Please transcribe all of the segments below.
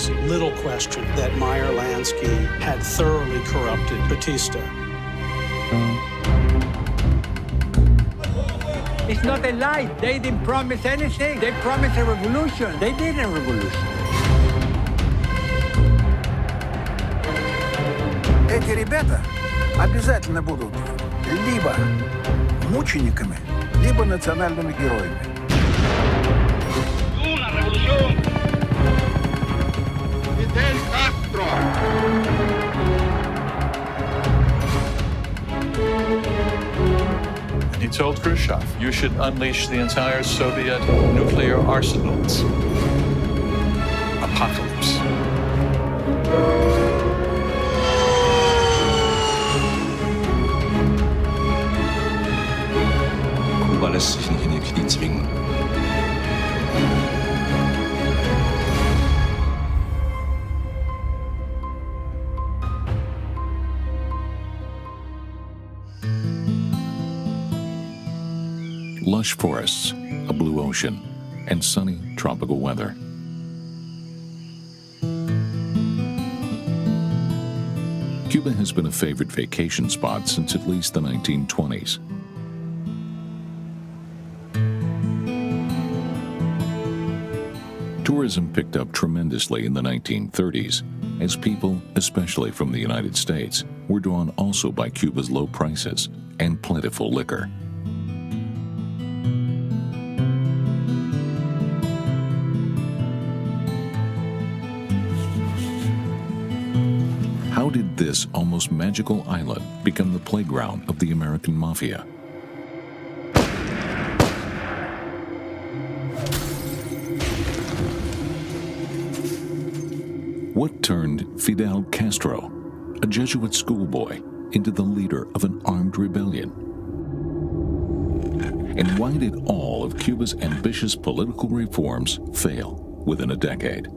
was little question that Meyer Lansky had thoroughly corrupted Batista. It's not a lie. They didn't promise anything. They promised a revolution. They did a revolution. Эти ребята обязательно будут либо мучениками, либо национальными героями. Una revolución. Fidel Castro. He told Khrushchev, you should unleash the entire Soviet nuclear arsenals. Apocalypse. Kuba lässt sich nicht in den Knie zwingen. Lush forests, a blue ocean, and sunny tropical weather. Cuba has been a favorite vacation spot since at least the 1920s. Tourism picked up tremendously in the 1930s as people, especially from the United States, were drawn also by Cuba's low prices and plentiful liquor. How did this almost magical island become the playground of the American mafia? What turned Fidel Castro, a Jesuit schoolboy, into the leader of an armed rebellion? And why did all of Cuba's ambitious political reforms fail within a decade?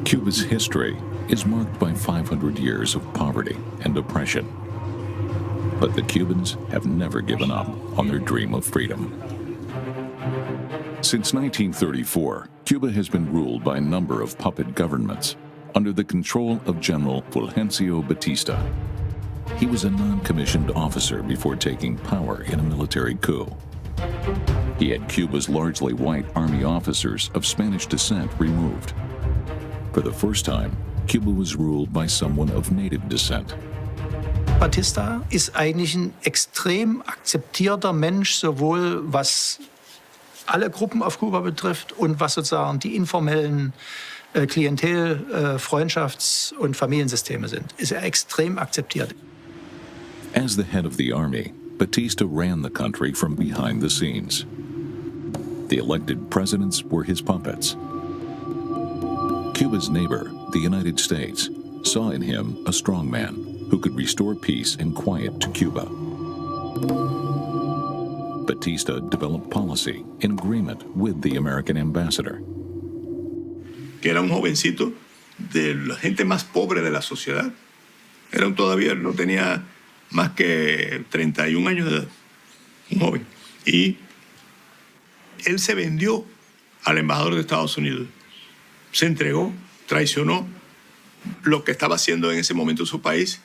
Cuba's history is marked by 500 years of poverty and oppression. But the Cubans have never given up on their dream of freedom. Since 1934, Cuba has been ruled by a number of puppet governments under the control of General Fulgencio Batista. He was a non-commissioned officer before taking power in a military coup. He had Cuba's largely white army officers of Spanish descent removed. For the first time, Cuba was ruled by someone of native descent. Batista ist eigentlich ein extrem akzeptierter Mensch, sowohl was alle Gruppen auf Kuba betrifft und was sozusagen die informellen Klientel-, Freundschafts- und Familiensysteme sind. Ist er extrem akzeptiert. As the head of the army, Batista ran the country from behind the scenes. The elected presidents were his puppets. Cuba's neighbor, the United States, saw in him a strong man who could restore peace and quiet to Cuba. Batista developed policy in agreement with the American ambassador. Que era un jovencito de la gente más pobre de la sociedad. Todavía no tenía más que 31 años de edad, un joven. Y él se vendió al embajador de Estados Unidos. Se entregó, traicionó lo que estaba haciendo en ese momento su país.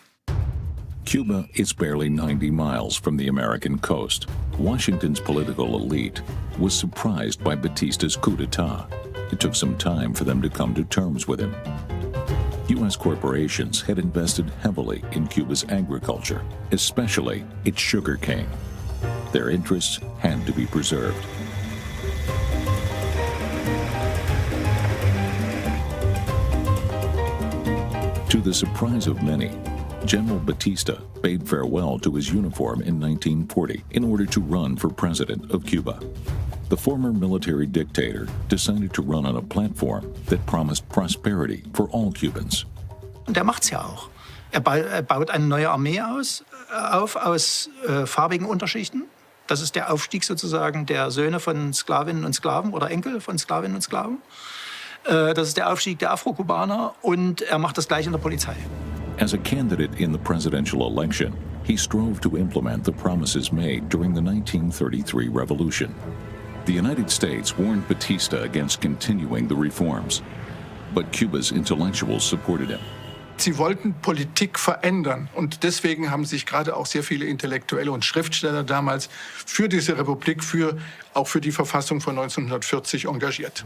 Cuba is barely 90 miles from the American coast. Washington's political elite was surprised by Batista's coup d'etat. It took some time for them to come to terms with him. U.S. corporations had invested heavily in Cuba's agriculture, especially its sugar cane. Their interests had to be preserved. To the surprise of many, General Batista bade farewell to his uniform in 1940 in order to run for president of Cuba. The former military dictator decided to run on a platform that promised prosperity for all Cubans. Und er macht's ja auch. Er baut eine neue Armee auf aus farbigen Unterschichten. Das ist der Aufstieg sozusagen der Söhne von Sklavinnen und Sklaven oder Enkel von Sklavinnen und Sklaven. Das ist der Aufstieg der Afro-Kubaner und er macht das gleich in der Polizei. As a candidate in the presidential election, he strove to implement the promises made during the 1933 revolution. The United States warned Batista against continuing the reforms, but Cuba's intellectuals supported him. Sie wollten Politik verändern und deswegen haben sich gerade auch sehr viele Intellektuelle und Schriftsteller damals für diese Republik, auch für die Verfassung von 1940 engagiert.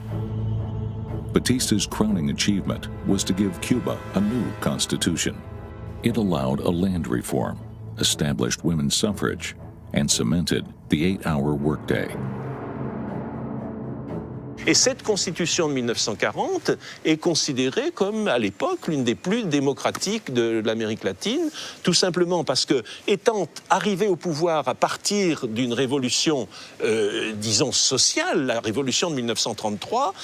Batista's crowning achievement was to give Cuba a new constitution. It allowed a land reform, established women's suffrage, and cemented the 8-hour workday. Et cette constitution de 1940 est considérée comme, à l'époque, l'une des plus démocratiques de l'Amérique latine, tout simplement parce que, étant arrivé au pouvoir à partir d'une révolution, disons, sociale, la révolution de 1933,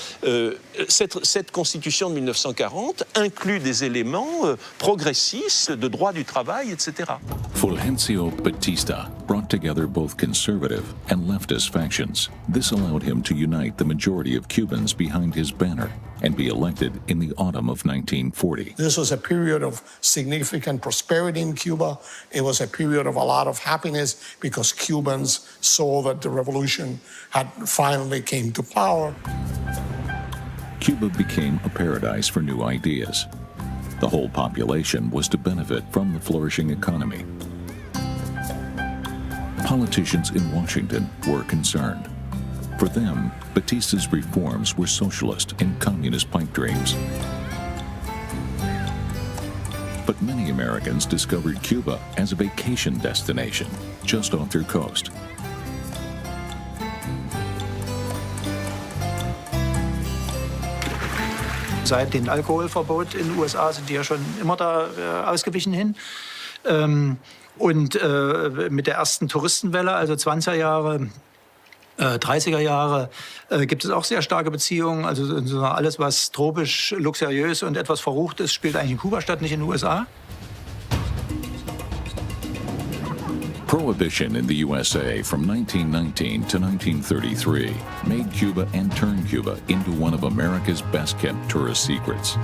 cette constitution de 1940 inclut des éléments progressistes de droit du travail, etc. Fulgencio Batista brought together both conservative and leftist factions. This allowed him to unite the majority of Cubans behind his banner and be elected in the autumn of 1940. This was a period of significant prosperity in Cuba. It was a period of a lot of happiness because Cubans saw that the revolution had finally came to power. Cuba became a paradise for new ideas. The whole population was to benefit from the flourishing economy. Politicians in Washington were concerned. For them, Batista's reforms were socialist and communist pipe dreams. But many Americans discovered Cuba as a vacation destination just off their coast. Seit dem Alkoholverbot in den USA sind die ja schon immer da ausgewichen hin. Und mit der ersten Touristenwelle, also 20er Jahre, 30er Jahre, gibt es auch sehr starke Beziehungen. Also alles, was tropisch, luxuriös und etwas verrucht ist, spielt eigentlich in Kuba statt, nicht in den USA. Prohibition in the USA from 1919 to 1933 made Cuba and turned Cuba into one of America's best-kept tourist secrets.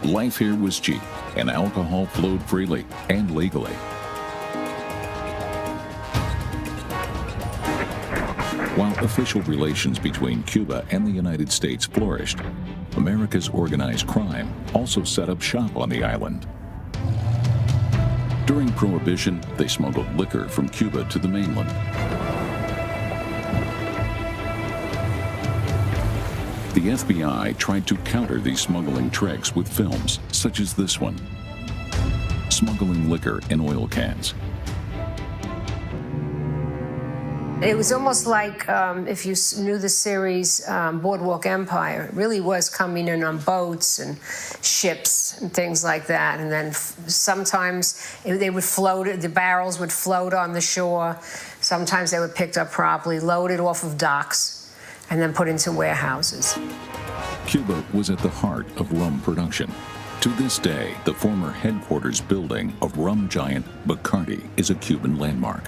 Life here was cheap, and alcohol flowed freely and legally. While official relations between Cuba and the United States flourished, America's organized crime also set up shop on the island. During Prohibition, they smuggled liquor from Cuba to the mainland. The FBI tried to counter these smuggling tricks with films such as this one, Smuggling Liquor in Oil Cans. It was almost like if you knew the series Boardwalk Empire. It really was coming in on boats and ships and things like that. And then sometimes they would float, the barrels would float on the shore. Sometimes they were picked up properly, loaded off of docks, and then put into warehouses. Cuba was at the heart of rum production. To this day, the former headquarters building of rum giant Bacardi is a Cuban landmark.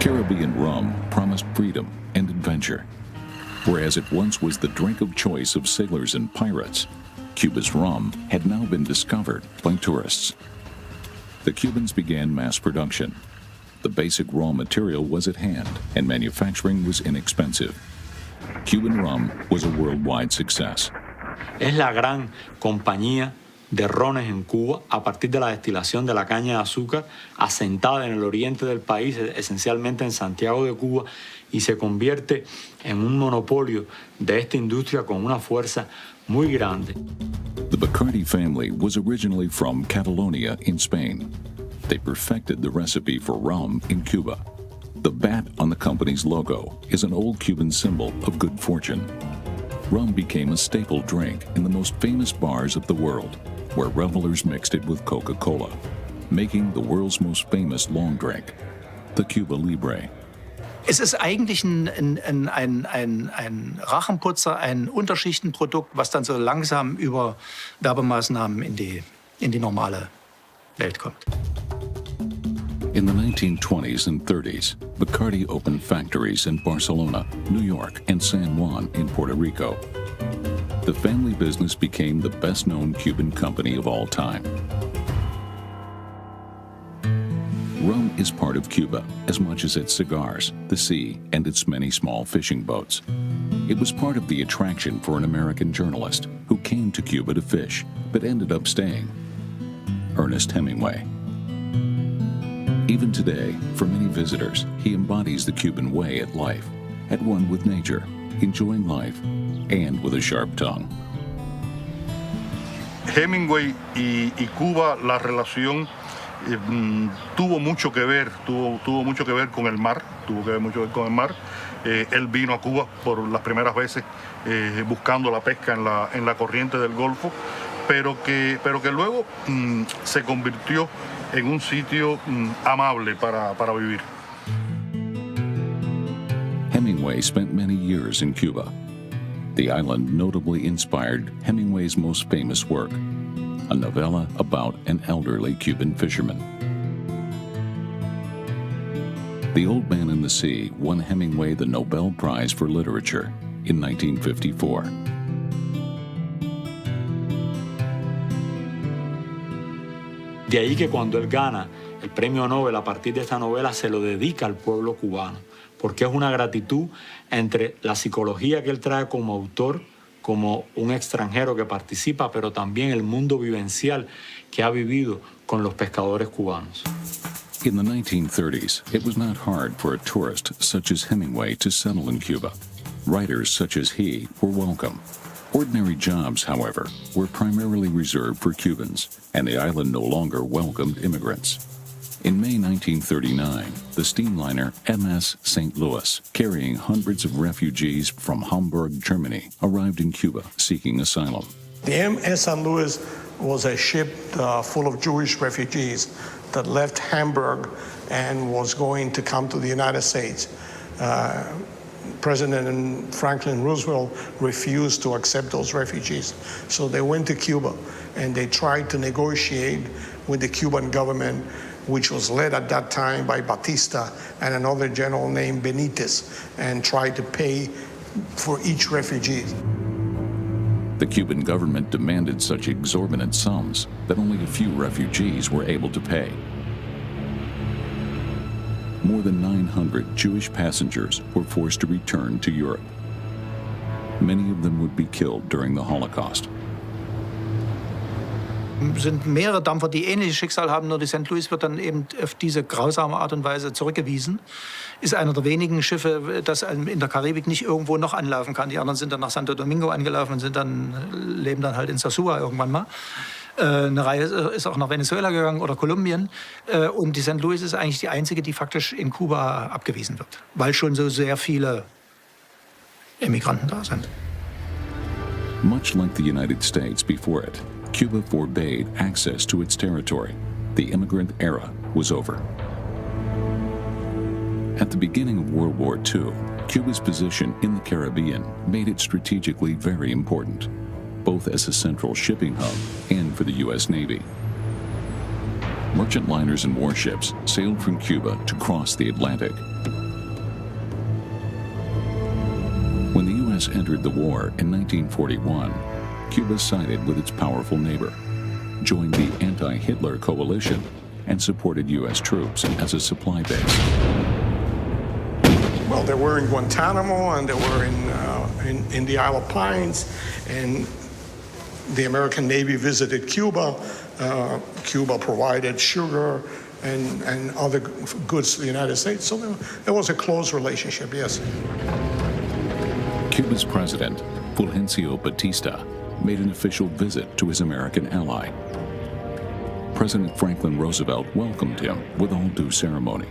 Caribbean rum promised freedom and adventure. Whereas it once was the drink of choice of sailors and pirates, Cuba's rum had now been discovered by tourists. The Cubans began mass production. The basic raw material was at hand, and manufacturing was inexpensive. Cuban rum was a worldwide success. Es la gran compañía de rones en Cuba a partir de la destilación de la caña de azúcar asentada en el oriente del país, esencialmente en Santiago de Cuba, y se convierte en un monopolio de esta industria con una fuerza muy grande. The Bacardi family was originally from Catalonia in Spain. They perfected the recipe for rum in Cuba. The bat on the company's logo is an old Cuban symbol of good fortune. Rum became a staple drink in the most famous bars of the world, where revelers mixed it with Coca-Cola, making the world's most famous long drink, the Cuba Libre. Es ist eigentlich ein Rachenputzer, ein Unterschichtenprodukt, was dann so langsam über Werbemaßnahmen in die normale Welt kommt. In the 1920s and 30s, Bacardi opened factories in Barcelona, New York, and San Juan in Puerto Rico. The family business became the best-known Cuban company of all time. Rum is part of Cuba as much as its cigars, the sea, and its many small fishing boats. It was part of the attraction for an American journalist who came to Cuba to fish but ended up staying. Ernest Hemingway. Even today, for many visitors, he embodies the Cuban way at life, at one with nature, enjoying life, and with a sharp tongue. Hemingway y Cuba, la relación tuvo mucho que ver con el mar, Él vino a Cuba por las primeras veces buscando la pesca en la corriente del Golfo, pero que luego se convirtió en un sitio amable para vivir. Hemingway spent many years in Cuba. The island notably inspired Hemingway's most famous work, a novella about an elderly Cuban fisherman. The Old Man and the Sea won Hemingway the Nobel Prize for Literature in 1954. De ahí que cuando él gana el premio Nobel a partir de esta novela se lo dedica al pueblo cubano, porque es una gratitud entre la psicología que él trae como autor, como un extranjero que participa, pero también el mundo vivencial que ha vivido con los pescadores cubanos. In the 1930s, it was not hard for a tourist such as Hemingway to settle in Cuba. Writers such as he were welcome. Ordinary jobs, however, were primarily reserved for Cubans, and the island no longer welcomed immigrants. In May 1939, the steamliner MS St. Louis, carrying hundreds of refugees from Hamburg, Germany, arrived in Cuba seeking asylum. The MS St. Louis was a ship full of Jewish refugees that left Hamburg and was going to come to the United States. President Franklin Roosevelt refused to accept those refugees. So they went to Cuba and they tried to negotiate with the Cuban government, which was led at that time by Batista and another general named Benitez, and tried to pay for each refugee. The Cuban government demanded such exorbitant sums that only a few refugees were able to pay. More than 900 Jewish passengers were forced to return to Europe. Many of them would be killed during the Holocaust. Es sind mehrere Dampfer, die ähnliches Schicksal haben, nur die St. Louis wird dann eben auf diese grausame Art und Weise zurückgewiesen. Ist einer der wenigen Schiffe, das in der Karibik nicht irgendwo noch anlaufen kann. Die anderen sind dann nach Santo Domingo angelaufen und leben dann halt in Sosúa irgendwann mal. Eine Reihe ist auch nach Venezuela gegangen oder Kolumbien. Und die St. Louis ist eigentlich die einzige, die faktisch in Kuba abgewiesen wird, weil schon so sehr viele Immigranten da sind. Much like the United States before it, Cuba forbade access to its territory. The immigrant era was over. At the beginning of World War II, Cuba's position in the Caribbean made it strategically very important, both as a central shipping hub and for the U.S. Navy. Merchant liners and warships sailed from Cuba to cross the Atlantic. When the U.S. entered the war in 1941, Cuba sided with its powerful neighbor, joined the anti-Hitler coalition, and supported U.S. troops as a supply base. Well, they were in Guantanamo and they were in the Isle of Pines, and the American Navy visited Cuba. Cuba provided sugar and other goods to the United States. So there was a close relationship, yes. Cuba's president, Fulgencio Batista, made an official visit to his American ally. President Franklin Roosevelt welcomed him with all due ceremony.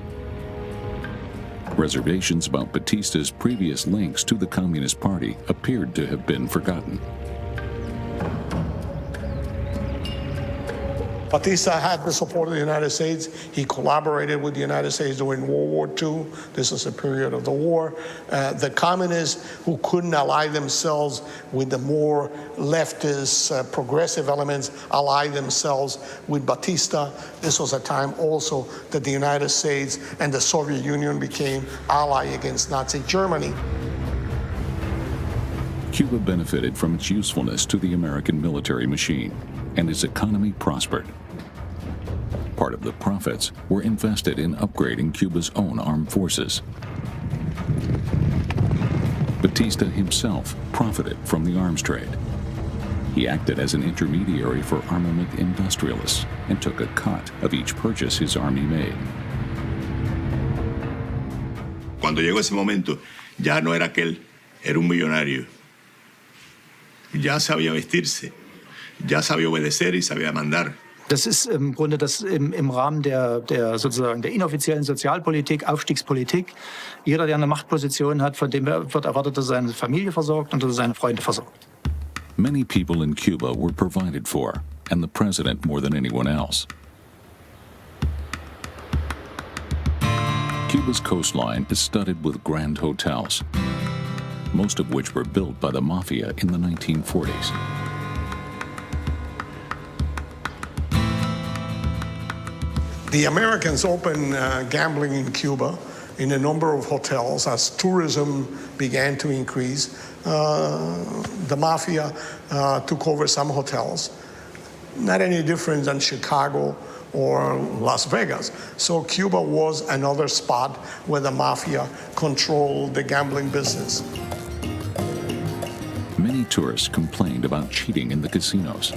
Reservations about Batista's previous links to the Communist Party appeared to have been forgotten. Batista had the support of the United States. He collaborated with the United States during World War II. This is a period of the war. The communists who couldn't ally themselves with the more leftist, progressive elements allied themselves with Batista. This was a time also that the United States and the Soviet Union became allies against Nazi Germany. Cuba benefited from its usefulness to the American military machine, and its economy prospered. Part of the profits were invested in upgrading Cuba's own armed forces. Batista himself profited from the arms trade. He acted as an intermediary for armament industrialists and took a cut of each purchase his army made. Cuando llegó ese momento, ya no era aquel, era un millonario. Ya sabía vestirse, ya sabía obedecer y sabía mandar. Das ist im Grunde das im Rahmen der sozusagen der inoffiziellen Sozialpolitik, Aufstiegspolitik. Jeder, der eine Machtposition hat, von dem wird erwartet, dass er seine Familie versorgt und dass er seine Freunde versorgt. Many people in Cuba were provided for, and the president more than anyone else. Cuba's coastline is studded with grand hotels, most of which were built by the mafia in the 1940s. The Americans opened gambling in Cuba in a number of hotels as tourism began to increase. The mafia took over some hotels, not any different than Chicago or Las Vegas. So Cuba was another spot where the mafia controlled the gambling business. Many tourists complained about cheating in the casinos.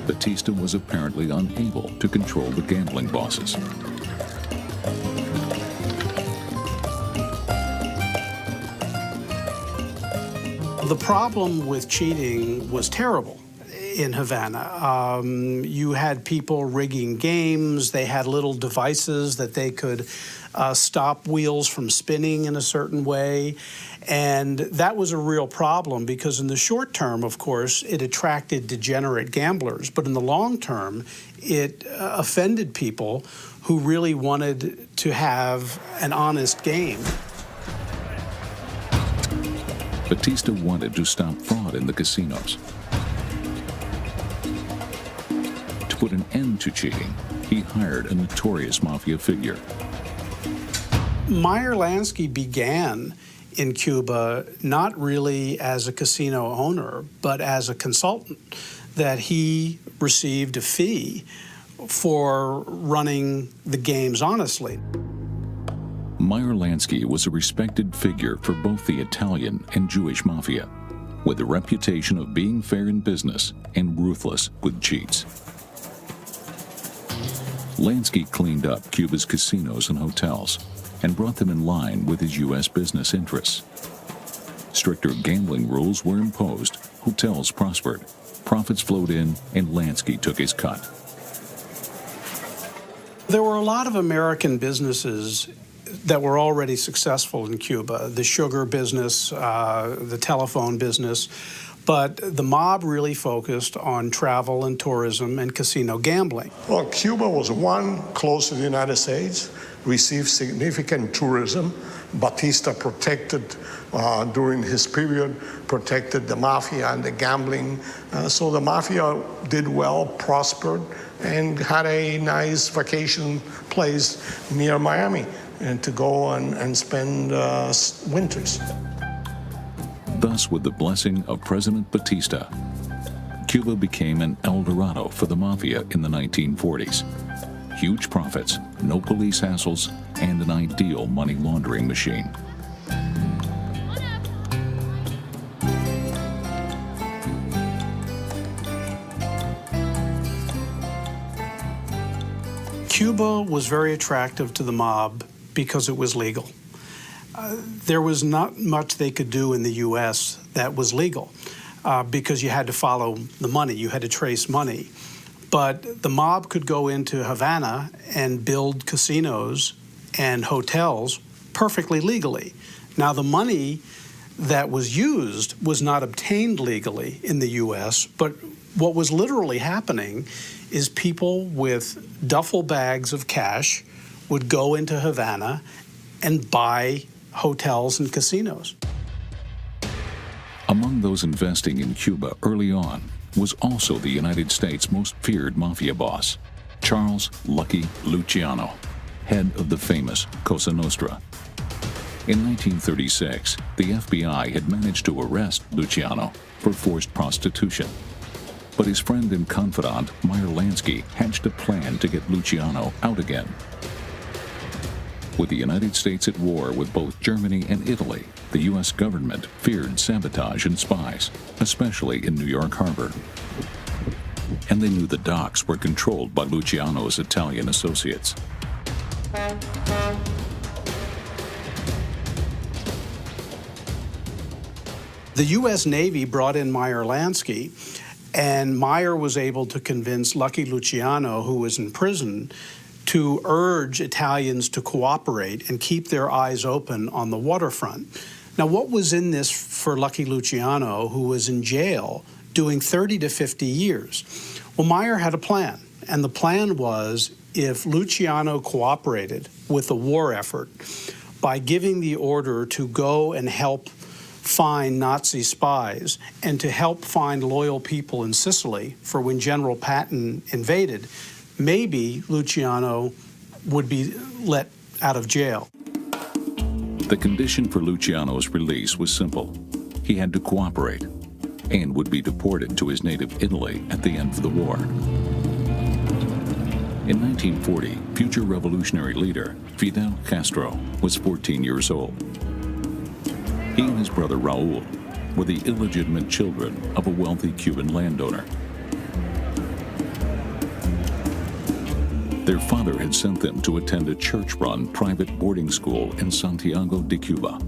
Batista was apparently unable to control the gambling bosses. The problem with cheating was terrible in Havana. You had people rigging games. They had little devices that they could stop wheels from spinning in a certain way. And that was a real problem because in the short term, of course, it attracted degenerate gamblers. But in the long term, it offended people who really wanted to have an honest game. Batista wanted to stop fraud in the casinos. To put an end to cheating, he hired a notorious mafia figure. Meyer Lansky began in Cuba not really as a casino owner, but as a consultant, that he received a fee for running the games honestly. Meyer Lansky was a respected figure for both the Italian and Jewish mafia, with a reputation of being fair in business and ruthless with cheats. Lansky cleaned up Cuba's casinos and hotels and brought them in line with his U.S. business interests. Stricter gambling rules were imposed, hotels prospered, profits flowed in, and Lansky took his cut. There were a lot of American businesses that were already successful in Cuba, the sugar business, the telephone business, but the mob really focused on travel and tourism and casino gambling. Well, Cuba was one close to the United States, received significant tourism. Batista protected, during his period, protected the mafia and the gambling. So the mafia did well, prospered, and had a nice vacation place near Miami and to go and spend winters. Thus, with the blessing of President Batista, Cuba became an El Dorado for the mafia in the 1940s. Huge profits, no police hassles, and an ideal money laundering machine. Cuba was very attractive to the mob because it was legal. There was not much they could do in the U.S. that was legal because you had to follow the money, you had to trace money. But the mob could go into Havana and build casinos and hotels perfectly legally. Now, the money that was used was not obtained legally in the U.S., but what was literally happening is people with duffel bags of cash would go into Havana and buy hotels and casinos. Among those investing in Cuba early on was also the United States' most feared mafia boss, Charles Lucky Luciano, head of the famous Cosa Nostra. In 1936, the FBI had managed to arrest Luciano for forced prostitution. But his friend and confidant, Meyer Lansky, hatched a plan to get Luciano out again. With the United States at war with both Germany and Italy, the U.S. government feared sabotage and spies, especially in New York Harbor. And they knew the docks were controlled by Luciano's Italian associates. The U.S. Navy brought in Meyer Lansky, and Meyer was able to convince Lucky Luciano, who was in prison, to urge Italians to cooperate and keep their eyes open on the waterfront. Now, what was in this for Lucky Luciano, who was in jail doing 30 to 50 years? Well, Meyer had a plan, and the plan was if Luciano cooperated with the war effort by giving the order to go and help find Nazi spies and to help find loyal people in Sicily for when General Patton invaded, maybe Luciano would be let out of jail. The condition for Luciano's release was simple. He had to cooperate and would be deported to his native Italy at the end of the war. In 1940, future revolutionary leader Fidel Castro was 14 years old. He and his brother Raul were the illegitimate children of a wealthy Cuban landowner. Their father had sent them to attend a church-run private boarding school in Santiago de Cuba.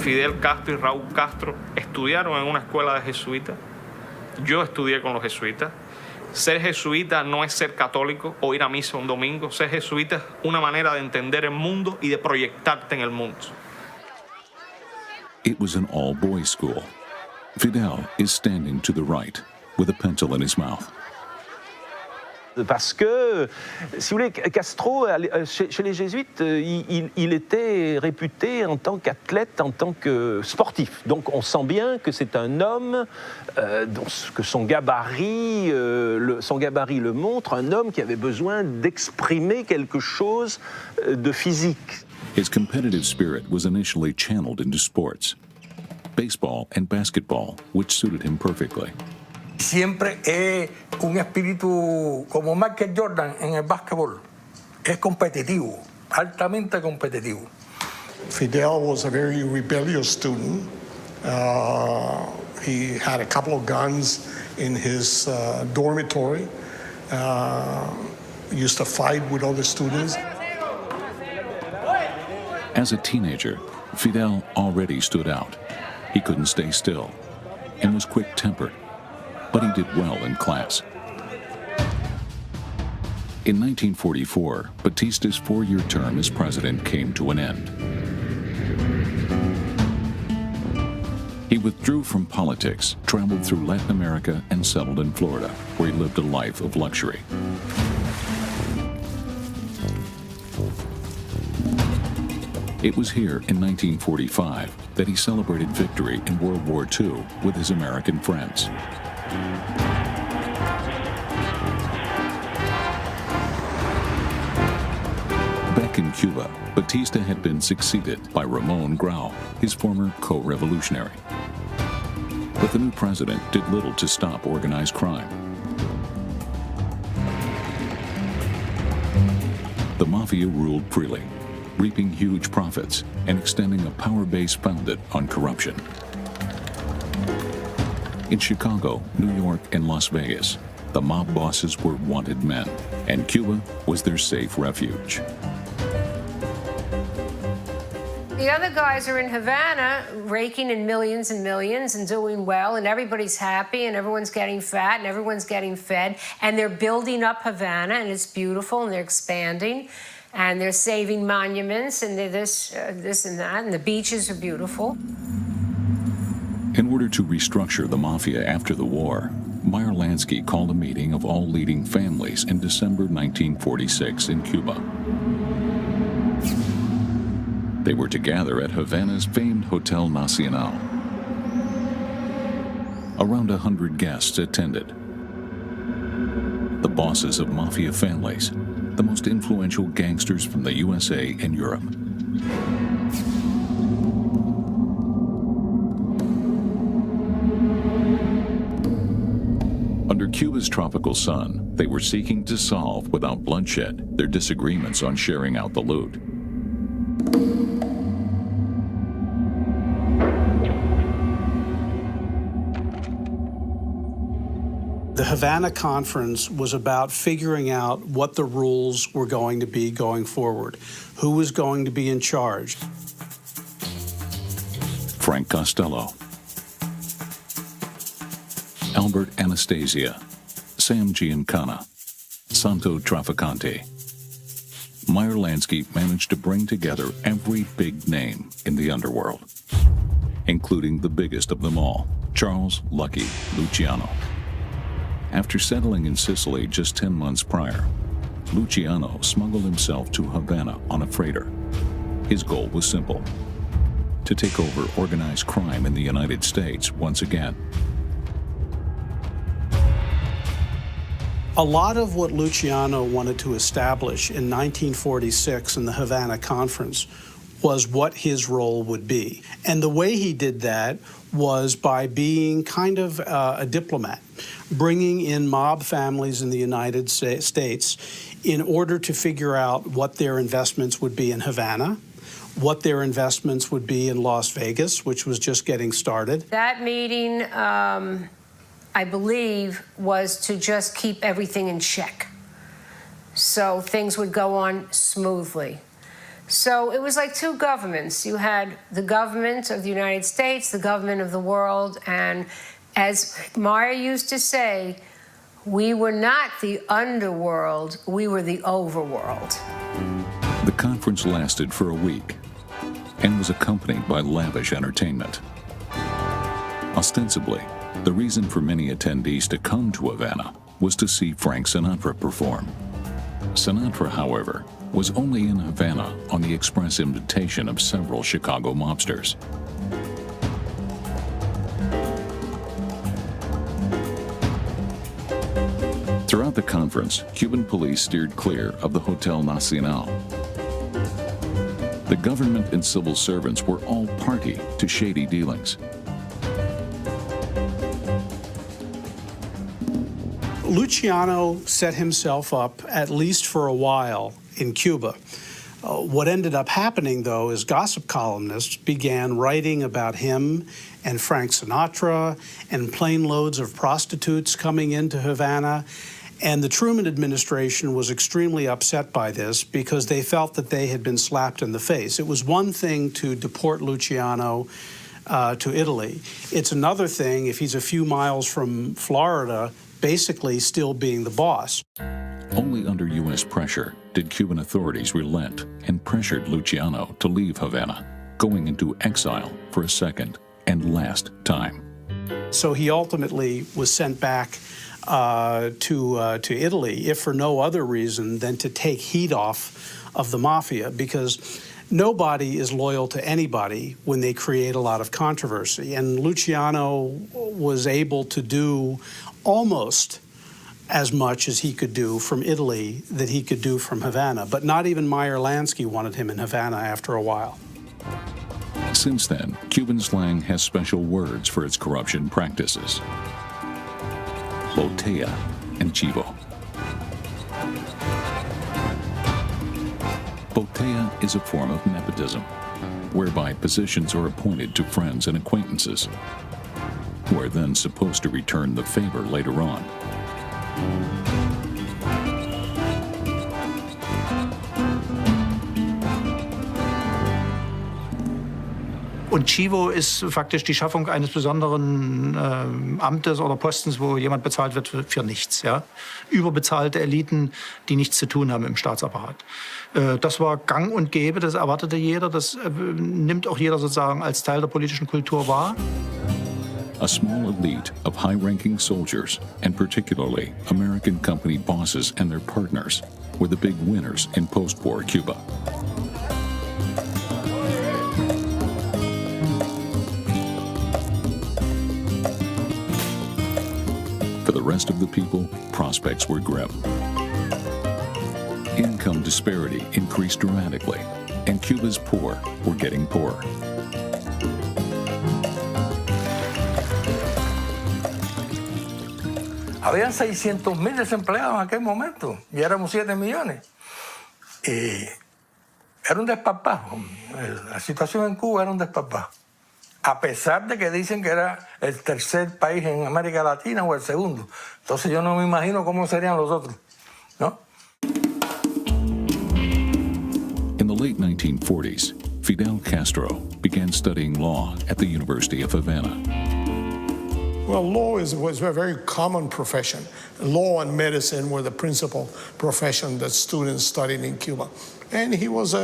Fidel Castro y Raúl Castro estudiaron en una escuela de jesuitas. Yo estudié con los jesuitas. Ser jesuita no es ser católico o ir a misa un domingo. Ser jesuita es una manera de entender el mundo y de proyectarte en el mundo. It was an all-boys school. Fidel is standing to the right, with a pencil in his mouth. Parce que, si vous voulez, Castro, chez les jésuites, il était réputé en tant qu'athlète, en tant que sportif. Donc on sent bien que c'est un homme, que son gabarit le montre, un homme qui avait besoin d'exprimer quelque chose de physique. His competitive spirit was initially channeled into sports, baseball and basketball, which suited him perfectly. Siempre es un espíritu como Michael Jordan en el básquetbol. Es competitivo, altamente competitivo. Fidel was a very rebellious student. He had a couple of guns in his dormitory. Used to fight with other students. As a teenager, Fidel already stood out. He couldn't stay still and was quick-tempered, but he did well in class. In 1944, Batista's 4-year term as president came to an end. He withdrew from politics, traveled through Latin America, and settled in Florida, where he lived a life of luxury. It was here in 1945 that he celebrated victory in World War II with his American friends. Back in Cuba, Batista had been succeeded by Ramon Grau, his former co-revolutionary. But the new president did little to stop organized crime. The mafia ruled freely, reaping huge profits and extending a power base founded on corruption. In Chicago, New York, and Las Vegas, the mob bosses were wanted men, and Cuba was their safe refuge. The other guys are in Havana raking in millions and millions and doing well, and everybody's happy, and everyone's getting fat, and everyone's getting fed, and they're building up Havana, and it's beautiful, and they're expanding, and they're saving monuments, and they're this and that, and the beaches are beautiful. In order to restructure the mafia after the war, Meyer Lansky called a meeting of all leading families in December 1946 in Cuba. They were to gather at Havana's famed Hotel Nacional. Around 100 guests attended. The bosses of mafia families, the most influential gangsters from the USA and Europe. Cuba's tropical sun, they were seeking to solve without bloodshed their disagreements on sharing out the loot. The Havana Conference was about figuring out what the rules were going to be going forward, who was going to be in charge. Frank Costello, Albert Anastasia, Sam Giancana, Santo Trafficante. Meyer Lansky managed to bring together every big name in the underworld, including the biggest of them all, Charles Lucky Luciano. After settling in Sicily just 10 months prior, Luciano smuggled himself to Havana on a freighter. His goal was simple: to take over organized crime in the United States once again. A lot of what Luciano wanted to establish in 1946 in the Havana Conference was what his role would be. And the way he did that was by being kind of a diplomat, bringing in mob families in the United States in order to figure out what their investments would be in Havana, what their investments would be in Las Vegas, which was just getting started. That meeting, I believe, was to just keep everything in check, so things would go on smoothly. So it was like two governments. You had the government of the United States, the government of the world, and as Meyer used to say, we were not the underworld, we were the overworld. The conference lasted for a week and was accompanied by lavish entertainment. Ostensibly, the reason for many attendees to come to Havana was to see Frank Sinatra perform. Sinatra, however, was only in Havana on the express invitation of several Chicago mobsters. Throughout the conference, Cuban police steered clear of the Hotel Nacional. The government and civil servants were all party to shady dealings. Luciano set himself up, at least for a while, in Cuba. What ended up happening, though, is gossip columnists began writing about him and Frank Sinatra and plane loads of prostitutes coming into Havana. And the Truman administration was extremely upset by this because they felt that they had been slapped in the face. It was one thing to deport Luciano to Italy. It's another thing if he's a few miles from Florida, basically still being the boss. Only under U.S. pressure did Cuban authorities relent and pressured Luciano to leave Havana, going into exile for a second and last time. So he ultimately was sent back to Italy, if for no other reason than to take heat off of the mafia, because nobody is loyal to anybody when they create a lot of controversy. And Luciano was able to do almost as much as he could do from Italy that he could do from Havana. But not even Meyer Lansky wanted him in Havana after a while. Since then, Cuban slang has special words for its corruption practices: botella and chivo. Botella is a form of nepotism, whereby positions are appointed to friends and acquaintances, who are then supposed to return the favor later on. Und Chivo ist faktisch die Schaffung eines besonderen Amtes oder Postens, wo jemand bezahlt wird für nichts. Ja? Überbezahlte Eliten, die nichts zu tun haben im Staatsapparat. Das war gang und gäbe, das erwartete jeder, das nimmt auch jeder sozusagen als Teil der politischen Kultur wahr. A small elite of high-ranking soldiers, and particularly American company bosses and their partners, were the big winners in post-war Cuba. For the rest of the people, prospects were grim. Income disparity increased dramatically, and Cuba's poor were getting poorer. Habían 600.000 desempleados en aquel momento y éramos 7 millones. Y era un desparpajo. La situación en Cuba era un desparpajo. A pesar de que dicen que era el tercer país en América Latina o el segundo. Entonces yo no me imagino cómo serían los otros, ¿no? In the late 1940s, Fidel Castro began studying law at the University of Havana. Well, law was a very common profession. Law and medicine were the principal profession that students studied in Cuba. And he was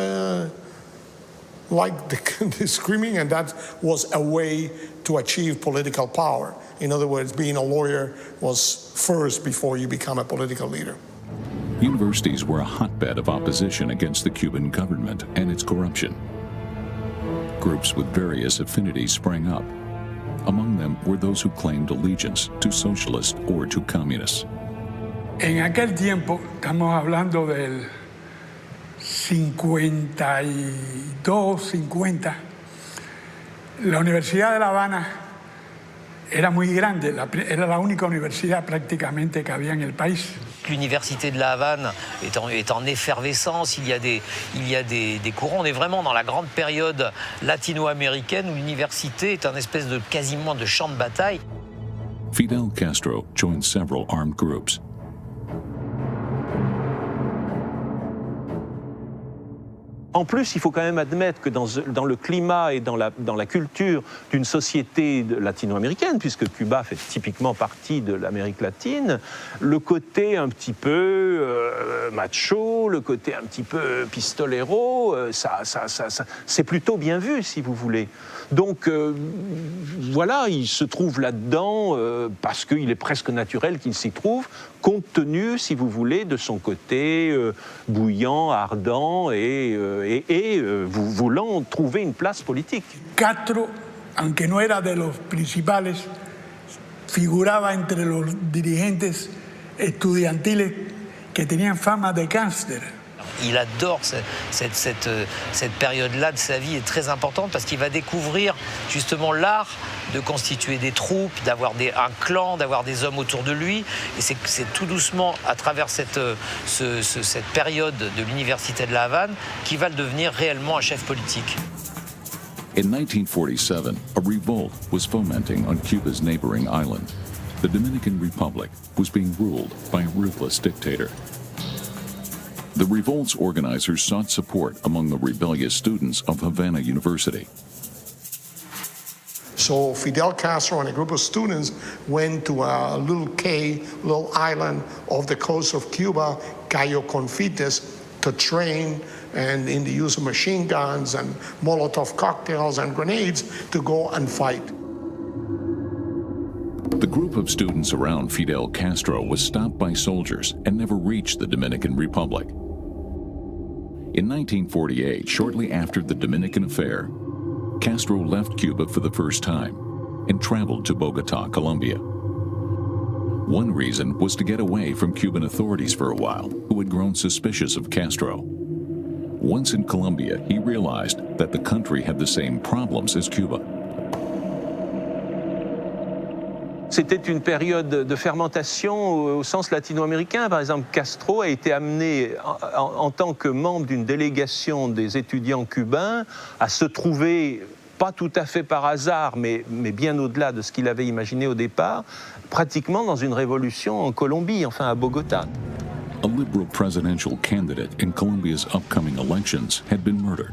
like the screaming, and that was a way to achieve political power. In other words, being a lawyer was first before you become a political leader. Universities were a hotbed of opposition against the Cuban government and its corruption. Groups with various affinities sprang up. Among them were those who claimed allegiance to socialists or to communists. En aquel tiempo, estamos hablando del 52, 50, la Universidad de La Habana era muy grande, era la única universidad prácticamente que había en el país. L'université de La Havane est en effervescence, il y a des courants. On est vraiment dans la grande période latino-américaine où l'université est un espèce de quasiment de champ de bataille. Fidel Castro joined several armed groups. En plus, il faut quand même admettre que dans le climat et dans la culture d'une société latino-américaine, puisque Cuba fait typiquement partie de l'Amérique latine, le côté un petit peu macho, le côté un petit peu pistolero, c'est plutôt bien vu, si vous voulez. Donc voilà, il se trouve là-dedans parce qu'il est presque naturel qu'il s'y trouve, compte tenu, si vous voulez, de son côté bouillant, ardent et voulant trouver une place politique. Castro, aunque no era de los principales, figuraba entre los dirigentes estudiantiles que tenían fama de gángster. Il adore cette période-là de sa vie, est très importante parce qu'il va découvrir justement l'art de constituer des troupes, d'avoir un clan, d'avoir des hommes autour de lui. Et c'est tout doucement, à travers cette période de l'université de La Havane, qu'il va devenir réellement un chef politique. In 1947, a revolt was fomenting on Cuba's neighboring island. The Dominican Republic was being ruled by a ruthless dictator. The revolt's organizers sought support among the rebellious students of Havana University. So Fidel Castro and a group of students went to a little island off the coast of Cuba, Cayo Confites, to train and in the use of machine guns and Molotov cocktails and grenades to go and fight. The group of students around Fidel Castro was stopped by soldiers and never reached the Dominican Republic. In 1948, shortly after the Dominican affair, Castro left Cuba for the first time and traveled to Bogota, Colombia. One reason was to get away from Cuban authorities for a while, who had grown suspicious of Castro. Once in Colombia, he realized that the country had the same problems as Cuba. C'était une période de fermentation au sens latino-américain. Par exemple, Castro a été amené en tant que membre d'une délégation des étudiants cubains à se trouver, pas tout à fait par hasard, mais bien au-delà de ce qu'il avait imaginé au départ, pratiquement dans une révolution en Colombie, enfin à Bogota. A liberal presidential candidate in Colombia's upcoming elections had been murdered.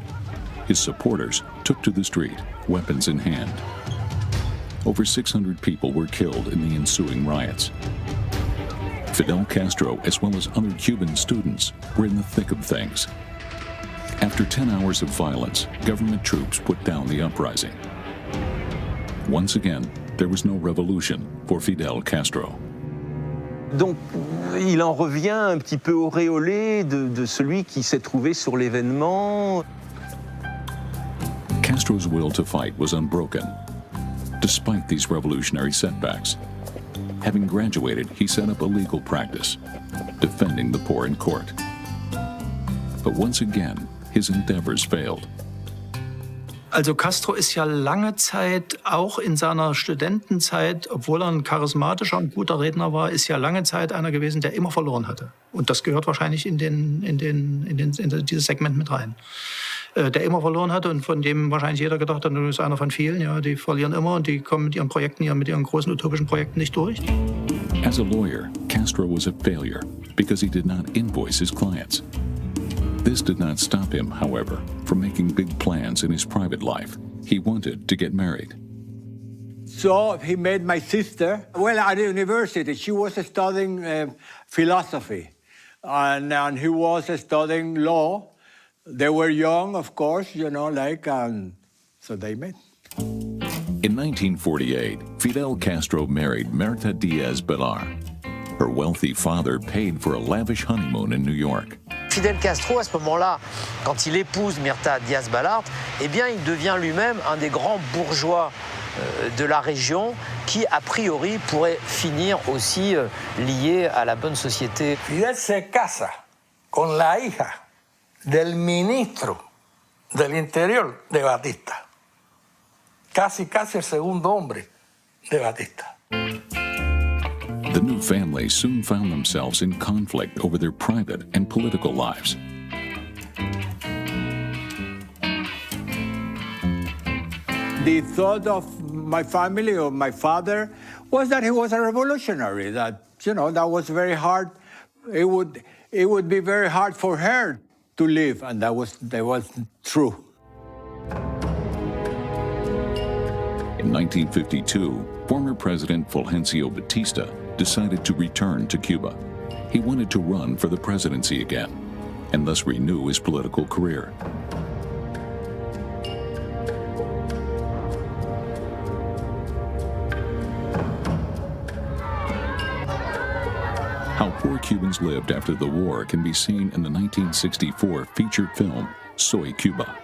His supporters took to the street, weapons in hand. Over 600 people were killed in the ensuing riots. Fidel Castro, as well as other Cuban students, were in the thick of things. After 10 hours of violence, government troops put down the uprising. Once again, there was no revolution for Fidel Castro. Donc, il en revient un petit peu auréolé de celui qui s'est trouvé sur l'événement. Castro's will to fight was unbroken, despite these revolutionary setbacks. Having graduated, he set up a legal practice, defending the poor in court. But once again, his endeavors failed. Also Castro ist ja lange Zeit, auch in seiner Studentenzeit, obwohl er ein charismatischer und guter Redner war, ist ja lange Zeit einer gewesen, der immer verloren hatte. Und das gehört wahrscheinlich in dieses Segment mit rein. Der immer verloren hatte und von dem wahrscheinlich jeder gedacht hat, das ist einer von vielen, ja, die verlieren immer und die kommen mit ihren Projekten, mit ihren großen utopischen Projekten nicht durch. As a lawyer, Castro was a failure because he did not invoice his clients. This did not stop him, however, from making big plans in his private life. He wanted to get married. So he met my sister. Well, at the university, she was studying philosophy, and he was studying law. They were young, of course, so they met. In 1948, Fidel Castro married Mirta Diaz-Balart. Her wealthy father paid for a lavish honeymoon in New York. Fidel Castro, à ce moment-là, quand il épouse Mirta Diaz-Balart, eh bien, il devient lui-même un des grands bourgeois de la région qui, a priori, pourrait finir aussi lié à la bonne société. Fidel se casa con la hija del ministro del Interior de Batista. Casi el segundo hombre de Batista. The new family soon found themselves in conflict over their private and political lives. The thought of my family or my father was that he was a revolutionary, that was very hard. It would be very hard for her to live, and that was true. In 1952, former President Fulgencio Batista decided to return to Cuba. He wanted to run for the presidency again, and thus renew his political career. How poor Cubans lived after the war can be seen in the 1964 feature film, Soy Cuba.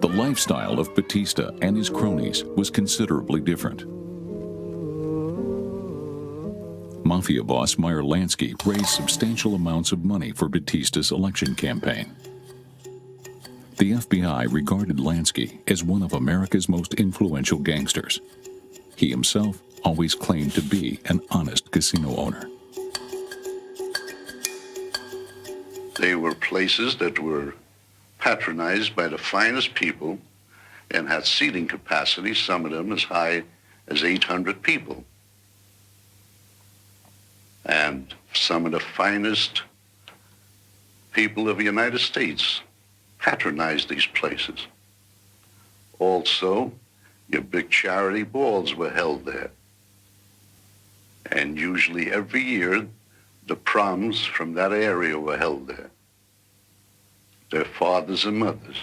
The lifestyle of Batista and his cronies was considerably different. Mafia boss Meyer Lansky raised substantial amounts of money for Batista's election campaign. The FBI regarded Lansky as one of America's most influential gangsters. He himself always claimed to be an honest casino owner. They were places that were patronized by the finest people and had seating capacity, some of them as high as 800 people. And some of the finest people of the United States patronized these places. Also, your big charity balls were held there. And usually every year, the proms from that area were held there. Their fathers and mothers.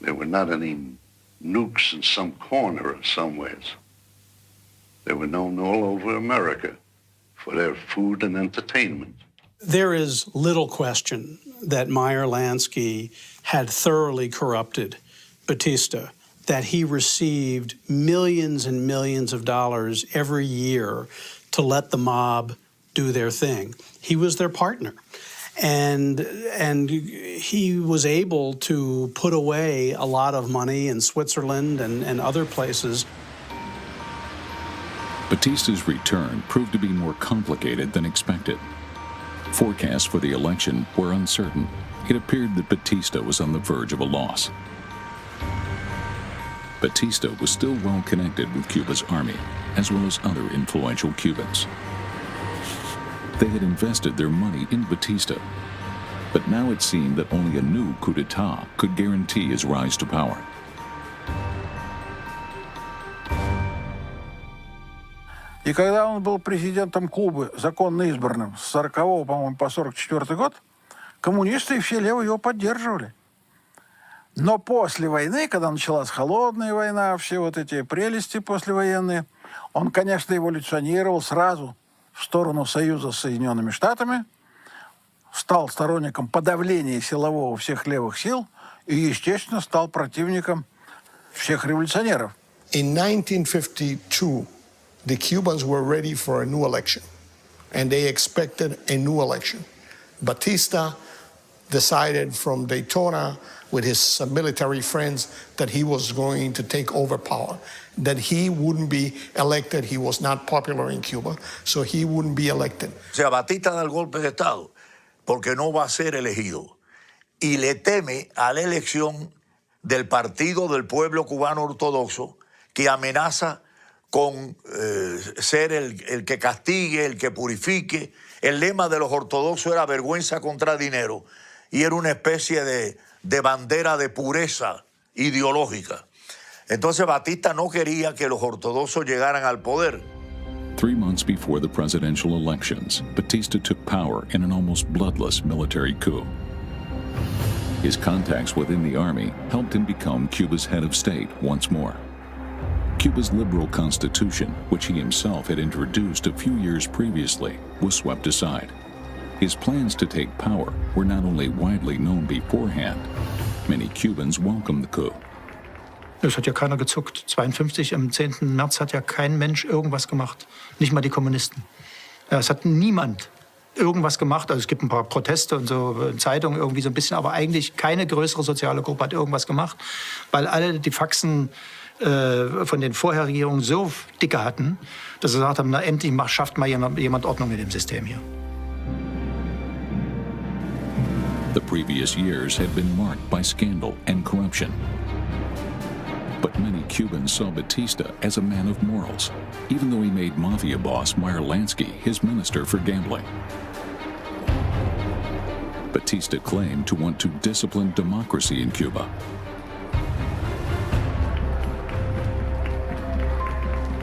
There were not any nukes in some corner or somewheres. They were known all over America for their food and entertainment. There is little question that Meyer Lansky had thoroughly corrupted Batista, that he received millions and millions of dollars every year to let the mob do their thing. He was their partner. And he was able to put away a lot of money in Switzerland and other places. Batista's return proved to be more complicated than expected. Forecasts for the election were uncertain. It appeared that Batista was on the verge of a loss. Batista was still well connected with Cuba's army, as well as other influential Cubans. They had invested their money in Batista, but now it seemed that only a new coup d'etat could guarantee his rise to power. И когда он был президентом Кубы, законно избранным, с 40-го, по-моему, по 44-й год, коммунисты и все левые его поддерживали. Но после войны, когда началась холодная война, все вот эти прелести послевоенные, он, конечно, эволюционировал сразу в сторону союза с Соединенными Штатами, стал сторонником подавления силового всех левых сил и, естественно, стал противником всех революционеров. In 1952, the Cubans were ready for a new election, and they expected a new election. Batista decided from Daytona with his military friends that he was going to take over power, that he wouldn't be elected. He was not popular in Cuba, so he wouldn't be elected. O sea, Batista da el golpe de Estado porque no va a ser elegido y le teme a la elección del Partido del Pueblo Cubano Ortodoxo, que amenaza con ser el que castigue, el que purifique. El lema de los ortodoxos era vergüenza contra dinero y era una especie de bandera de pureza ideológica. Entonces Batista no quería que los ortodoxos llegaran al poder. 3 months before the presidential elections, Batista took power in an almost bloodless military coup. His contacts within the army helped him become Cuba's head of state once more. Cuba's liberal constitution, which he himself had introduced a few years previously, was swept aside. His plans to take power were not only widely known beforehand, many Cubans welcomed the coup. Es hat ja keiner gezuckt. 52 am 10. März hat ja kein Mensch irgendwas gemacht. Nicht mal die Kommunisten. Ja, es hat niemand irgendwas gemacht. Also es gibt ein paar Proteste und so, Zeitungen irgendwie so ein bisschen, aber eigentlich keine größere soziale Gruppe hat irgendwas gemacht, weil alle die Faxen von den Vorherregierungen so dicke hatten, dass sie gesagt haben, na endlich schafft mal jemand Ordnung in dem System hier. The previous years had been marked by scandal and corruption. But many Cubans saw Batista as a man of morals, even though he made mafia boss Meyer Lansky his minister for gambling. Batista claimed to want to discipline democracy in Cuba.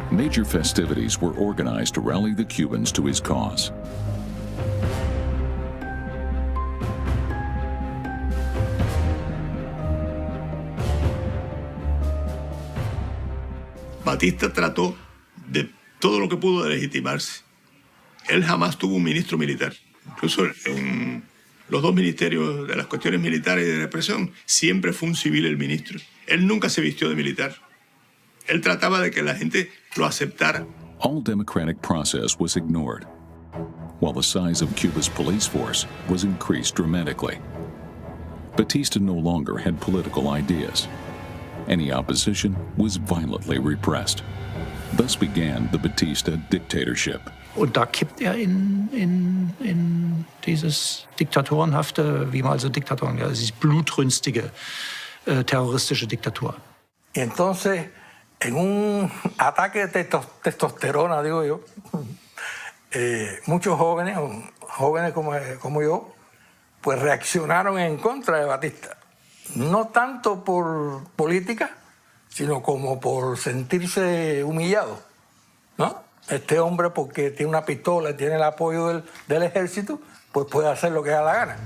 Major festivities were organized to rally the Cubans to his cause. Batista trató de todo lo que pudo de legitimarse. Él jamás tuvo un ministro militar. Incluso en los dos ministerios de las cuestiones militares y de represión, siempre fue un civil el ministro. Él nunca se vistió de militar. Él trataba de que la gente lo aceptara. All democratic process was ignored, while the size of Cuba's police force was increased dramatically. Batista no longer had political ideas. Any opposition was violently repressed. Thus began the Batista dictatorship. Und da kippt in dieses Diktatorenhafte, wie man also Diktatoren, ja, dieses blutrünstige, terroristische Diktatur. Y entonces, en un ataque de testosterona, digo yo, muchos jóvenes como yo, pues reaccionaron en contra de Batista. No tanto por política, sino como por sentirse humillado, ¿no? Este hombre, porque tiene una pistola y tiene el apoyo del ejército, pues puede hacer lo que da la gana.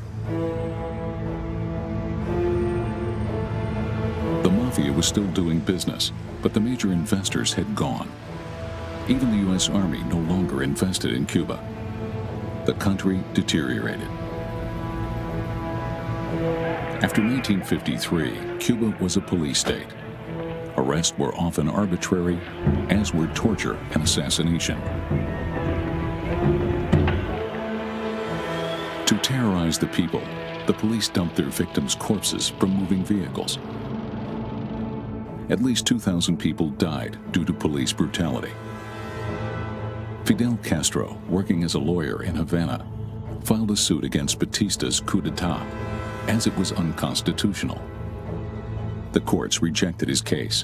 The mafia was still doing business, but the major investors had gone. Even the U.S. Army no longer invested in Cuba. The country deteriorated. After 1953, Cuba was a police state. Arrests were often arbitrary, as were torture and assassination. To terrorize the people, the police dumped their victims' corpses from moving vehicles. At least 2,000 people died due to police brutality. Fidel Castro, working as a lawyer in Havana, filed a suit against Batista's coup d'etat, as it was unconstitutional. The courts rejected his case.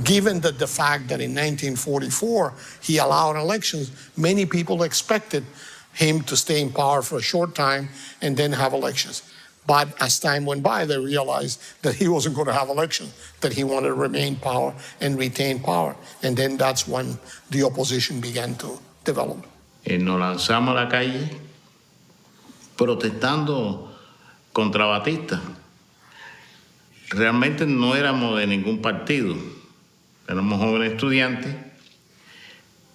Given the fact that in 1944 he allowed elections, many people expected him to stay in power for a short time and then have elections. But as time went by, they realized that he wasn't going to have elections, that he wanted to remain in power and retain power. And then that's when the opposition began to develop. Nos lanzamos a la calle protestando contra Batista. Realmente no éramos de ningún partido, éramos jóvenes estudiantes,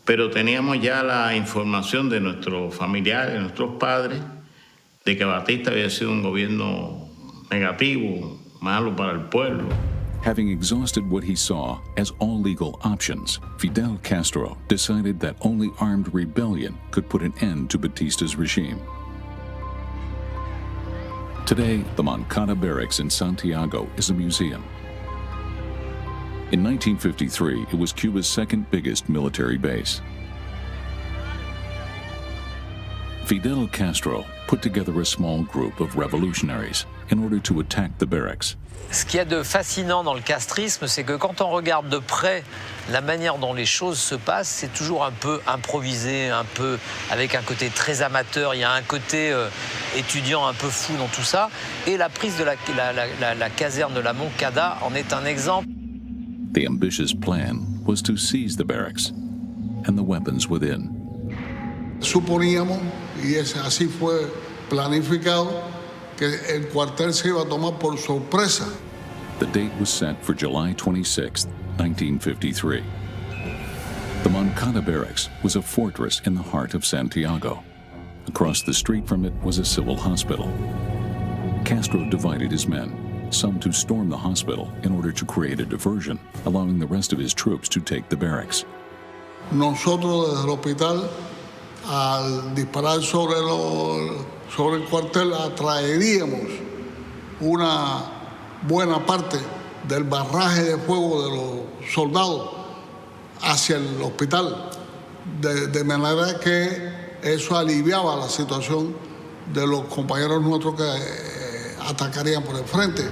pero teníamos ya la información de nuestros familiares, de nuestros padres, de que Batista había sido un gobierno negativo, malo para el pueblo. Having exhausted what he saw as all legal options, Fidel Castro decided that only armed rebellion could put an end to Batista's regime. Today, the Moncada Barracks in Santiago is a museum. In 1953, it was Cuba's second biggest military base. Fidel Castro put together a small group of revolutionaries in order to attack the barracks. Ce qu'il y a de fascinant dans le castrisme, c'est que quand on regarde de près la manière dont les choses se passent, c'est toujours un peu improvisé, un peu avec un côté très amateur. Il y a un côté étudiant un peu fou dans tout ça. Et la prise de la caserne de la Moncada en est un exemple. The ambitious plan was to seize the barracks and the weapons within. Suponíamos, y así fue planificado, que el cuartel se iba a tomar por sorpresa. The date was set for July 26, 1953. The Moncada Barracks was a fortress in the heart of Santiago. Across the street from it was a civil hospital. Castro divided his men, some to storm the hospital in order to create a diversion, allowing the rest of his troops to take the barracks. Nosotros desde el hospital, al disparar sobre el cuartel, atraeríamos una buena parte del barraje de fuego de los soldados hacia el hospital, de manera que eso aliviaba la situación de los compañeros nuestros que atacarían por el frente.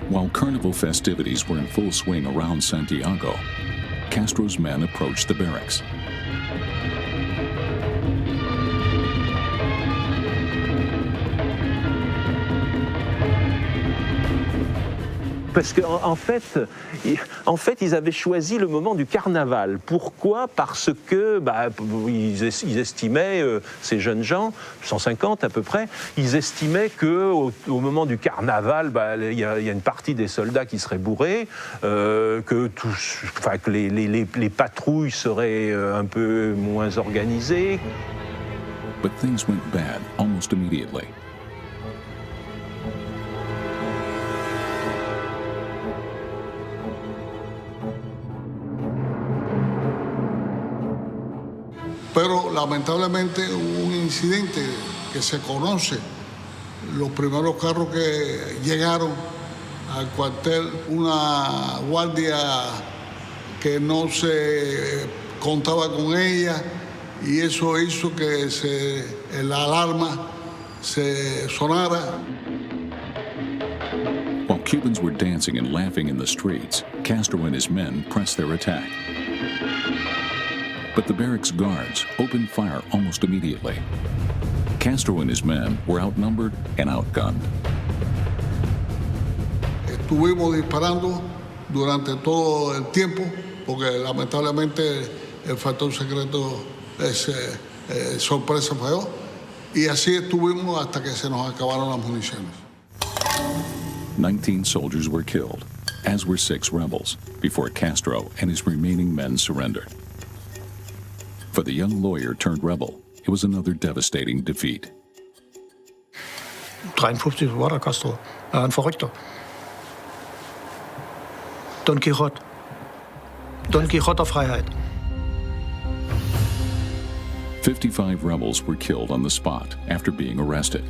While carnival festivities were in full swing around Santiago, Castro's men approached the barracks. Parce qu'en fait, ils avaient choisi le moment du carnaval. Pourquoi? Parce que ils estimaient, ces jeunes gens, 150 à peu près, ils estimaient qu'au moment du carnaval, il y a une partie des soldats qui seraient bourrés, que les patrouilles seraient un peu moins organisées. But things went bad almost immediately. Pero lamentablemente hubo un incidente que se conoce. Los primeros carros que llegaron al cuartel, una guardia que no se contaba con ella, y eso hizo que la alarma se sonara. While Cubans were dancing and laughing in the streets, Castro and his men pressed their attack. But the barracks guards opened fire almost immediately. Castro and his men were outnumbered and outgunned. Estuvimos disparando durante todo el tiempo, porque lamentablemente el factor secreto sorpresa falló, y así estuvimos hasta que se nos acabaron las municiones. 19 soldiers were killed, as were 6 rebels, before Castro and his remaining men surrendered. For the young lawyer turned rebel, it was another devastating defeat. 53 war der Castro. Ein Verrückter. Don Quixote. Don Quixote der Freiheit. 55 rebels were killed on the spot after being arrested.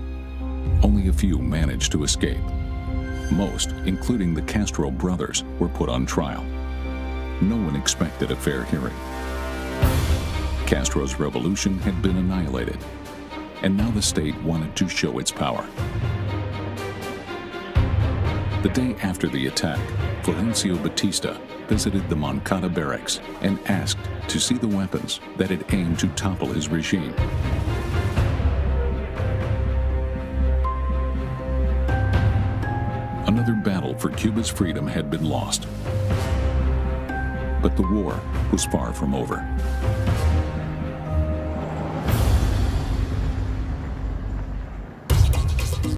Only a few managed to escape. Most, including the Castro brothers, were put on trial. No one expected a fair hearing. Castro's revolution had been annihilated, and now the state wanted to show its power. The day after the attack, Fulgencio Batista visited the Moncada barracks and asked to see the weapons that had aimed to topple his regime. Another battle for Cuba's freedom had been lost, but the war was far from over.